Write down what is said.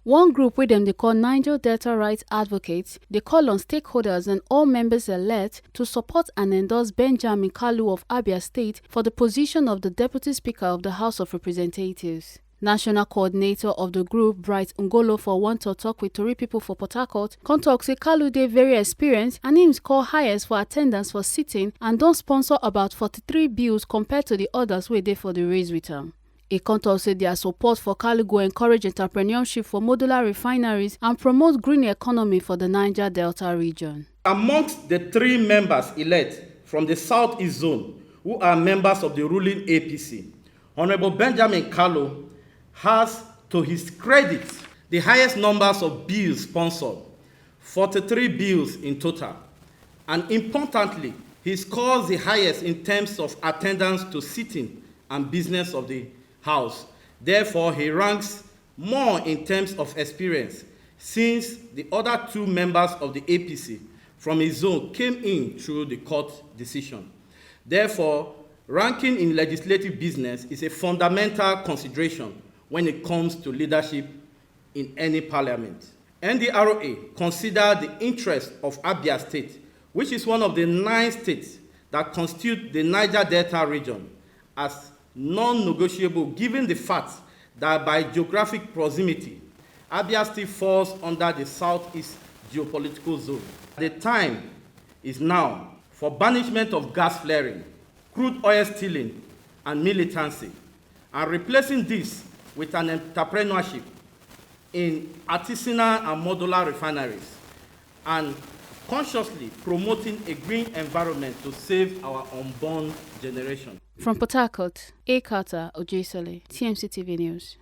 One group wey dem dey call Niger Delta Rights Advocates dey call on stakeholders and all members elect to support and endorse Benjamin Kalu of Abia State for the position of the Deputy Speaker of the House of Representatives. National coordinator of the group, Bright Ngolo, for one to talk with Tori people for Port Harcourt, come talk say Kalu dey very experienced and him score highest for attendance for sitting and don sponsor about 43 bills compared to the others wey dey for the race with am. E come talk say their support for Kalu go encourage entrepreneurship for modular refineries and promote green economy for the Niger Delta region. Amongst the 3 members elect from the Southeast Zone who are members of the ruling APC, Honorable Benjamin Kalu has, to his credit, the highest numbers of bills sponsored, 43 bills in total. And importantly, he scores the highest in terms of attendance to sitting and business of the House. Therefore, he ranks more in terms of experience, since the other 2 members of the APC from his zone came in through the court decision. Therefore, ranking in legislative business is a fundamental consideration when it comes to leadership in any parliament. NDROA consider the interest of Abia State, which is one of the 9 states that constitute the Niger Delta region, as non-negotiable, given the fact that by geographic proximity, Abia State falls under the Southeast geopolitical zone. The time is now for banishment of gas flaring, crude oil stealing, and militancy, and replacing this with an entrepreneurship in artisanal and modular refineries, and consciously promoting a green environment to save our unborn generation. From Port Harcourt, A. Carter Ojesole, TMC TV News.